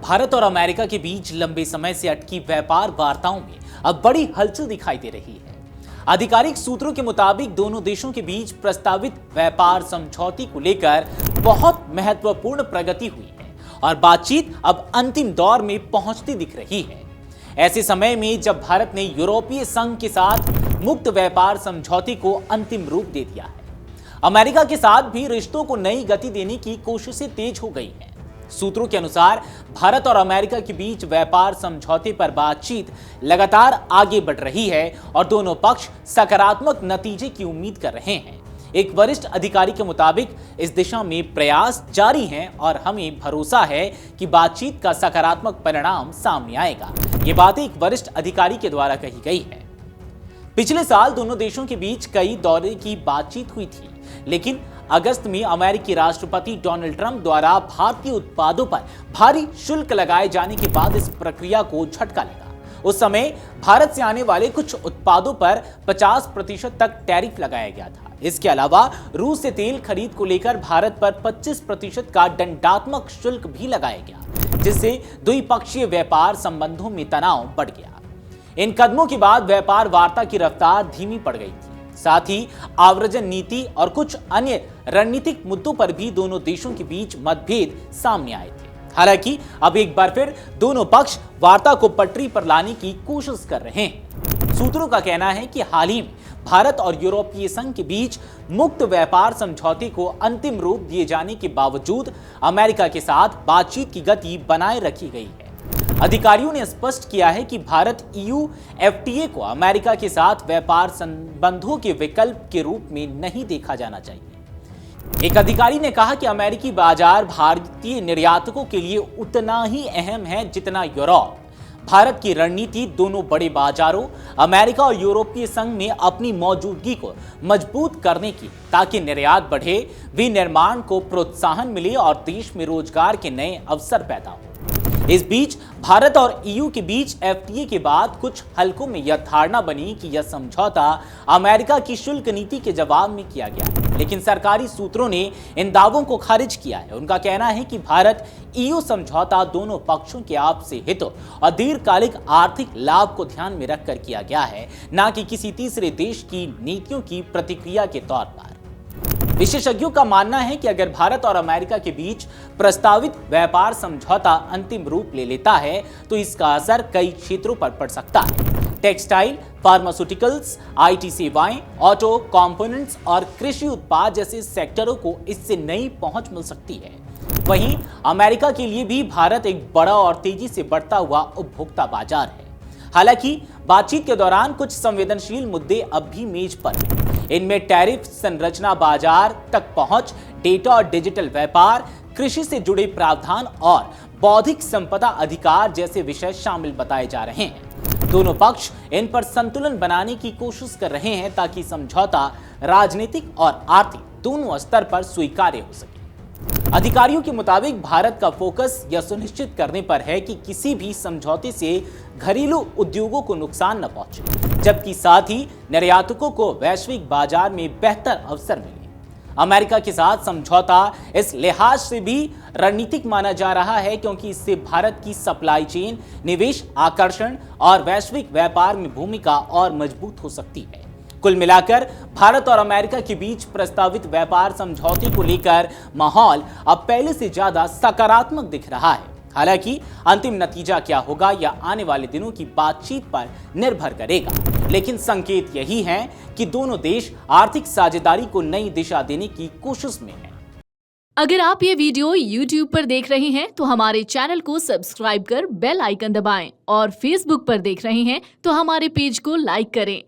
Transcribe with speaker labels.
Speaker 1: भारत और अमेरिका के बीच लंबे समय से अटकी व्यापार वार्ताओं में अब बड़ी हलचल दिखाई दे रही है। आधिकारिक सूत्रों के मुताबिक दोनों देशों के बीच प्रस्तावित व्यापार समझौते को लेकर बहुत महत्वपूर्ण प्रगति हुई है और बातचीत अब अंतिम दौर में पहुंचती दिख रही है। ऐसे समय में जब भारत ने यूरोपीय संघ के साथ मुक्त व्यापार समझौते को अंतिम रूप दे दिया है, अमेरिका के साथ भी रिश्तों को नई गति देने की कोशिशें तेज हो गई हैं। सूत्रों के अनुसार भारत और अमेरिका के बीच व्यापार समझौते पर बातचीत लगातार आगे बढ़ रही है और दोनों पक्ष सकारात्मक नतीजे की उम्मीद कर रहे हैं। एक वरिष्ठ अधिकारी के मुताबिक इस दिशा में प्रयास जारी हैं और हमें भरोसा है कि बातचीत का सकारात्मक परिणाम सामने आएगा। ये बात एक वरिष्ठ अधिकारी के द्वारा कही गई है। पिछले साल दोनों देशों के बीच कई दौरे की बातचीत हुई थी, लेकिन अगस्त में अमेरिकी राष्ट्रपति डोनाल्ड ट्रंप द्वारा भारतीय उत्पादों पर भारी शुल्क लगाए जाने के बाद इस प्रक्रिया को झटका लगा। उस समय भारत से आने वाले कुछ उत्पादों पर 50% तक टैरिफ लगाया गया था। इसके अलावा रूस से तेल खरीद को लेकर भारत पर 25% का दंडात्मक शुल्क भी लगाया गया, जिससे द्विपक्षीय व्यापार संबंधों में तनाव बढ़ गया। इन कदमों के बाद व्यापार वार्ता की रफ्तार धीमी पड़ गई थी। साथ ही आव्रजन नीति और कुछ अन्य रणनीतिक मुद्दों पर भी दोनों देशों के बीच मतभेद सामने आए थे। हालांकि अब एक बार फिर दोनों पक्ष वार्ता को पटरी पर लाने की कोशिश कर रहे हैं। सूत्रों का कहना है कि हाल ही में भारत और यूरोपीय संघ के बीच मुक्त व्यापार समझौते को अंतिम रूप दिए जाने के बावजूद अमेरिका के साथ बातचीत की गति बनाए रखी गई है। अधिकारियों ने स्पष्ट किया है कि भारत EU FTA को अमेरिका के साथ व्यापार संबंधों के विकल्प के रूप में नहीं देखा जाना चाहिए। एक अधिकारी ने कहा कि अमेरिकी बाजार भारतीय निर्यातकों के लिए उतना ही अहम है जितना यूरोप। भारत की रणनीति दोनों बड़े बाजारों अमेरिका और यूरोपीय संघ में अपनी मौजूदगी को मजबूत करने की, ताकि निर्यात बढ़े, विनिर्माण को प्रोत्साहन मिले और देश में रोजगार के नए अवसर पैदा हो। इस बीच भारत और EU के बीच FTA के बाद कुछ हलकों में यह धारणा बनी कि यह समझौता अमेरिका की शुल्क नीति के जवाब में किया गया है, लेकिन सरकारी सूत्रों ने इन दावों को खारिज किया है। उनका कहना है कि भारत EU समझौता दोनों पक्षों के आपसी हितों और दीर्घकालिक आर्थिक लाभ को ध्यान में रखकर किया गया है, न कि किसी तीसरे देश की नीतियों की प्रतिक्रिया के तौर पर। विशेषज्ञों का मानना है कि अगर भारत और अमेरिका के बीच प्रस्तावित व्यापार समझौता अंतिम रूप ले लेता है तो इसका असर कई क्षेत्रों पर पड़ सकता है। टेक्सटाइल, फार्मास्यूटिकल्स, IT सेवाएं, ऑटो कंपोनेंट्स और कृषि उत्पाद जैसे सेक्टरों को इससे नई पहुंच मिल सकती है। वहीं अमेरिका के लिए भी भारत एक बड़ा और तेजी से बढ़ता हुआ उपभोक्ता बाजार है। हालांकि बातचीत के दौरान कुछ संवेदनशील मुद्दे अब भी मेज पर हैं। इनमें टैरिफ, संरचना बाजार तक पहुंच, डेटा और डिजिटल व्यापार, कृषि से जुड़े प्रावधान और बौद्धिक संपदा अधिकार जैसे विषय शामिल बताए जा रहे हैं। दोनों पक्ष इन पर संतुलन बनाने की कोशिश कर रहे हैं ताकि समझौता राजनीतिक और आर्थिक दोनों स्तर पर स्वीकार्य हो सके। अधिकारियों के मुताबिक भारत का फोकस यह सुनिश्चित करने पर है कि किसी भी समझौते से घरेलू उद्योगों को नुकसान न पहुंचे, जबकि साथ ही निर्यातकों को वैश्विक बाजार में बेहतर अवसर मिले। अमेरिका के साथ समझौता इस लिहाज से भी रणनीतिक माना जा रहा है क्योंकि इससे भारत की सप्लाई चेन, निवेश आकर्षण और वैश्विक व्यापार में भूमिका और मजबूत हो सकती है। कुल मिलाकर भारत और अमेरिका के बीच प्रस्तावित व्यापार समझौते को लेकर माहौल अब पहले से ज्यादा सकारात्मक दिख रहा है। हालांकि अंतिम नतीजा क्या होगा यह आने वाले दिनों की बातचीत पर निर्भर करेगा, लेकिन संकेत यही है कि दोनों देश आर्थिक साझेदारी को नई दिशा देने की कोशिश में हैं।
Speaker 2: अगर आप ये वीडियो YouTube पर देख रहे हैं तो हमारे चैनल को सब्सक्राइब कर बेल आइकन दबाएं और Facebook पर देख रहे हैं तो हमारे पेज को लाइक करें।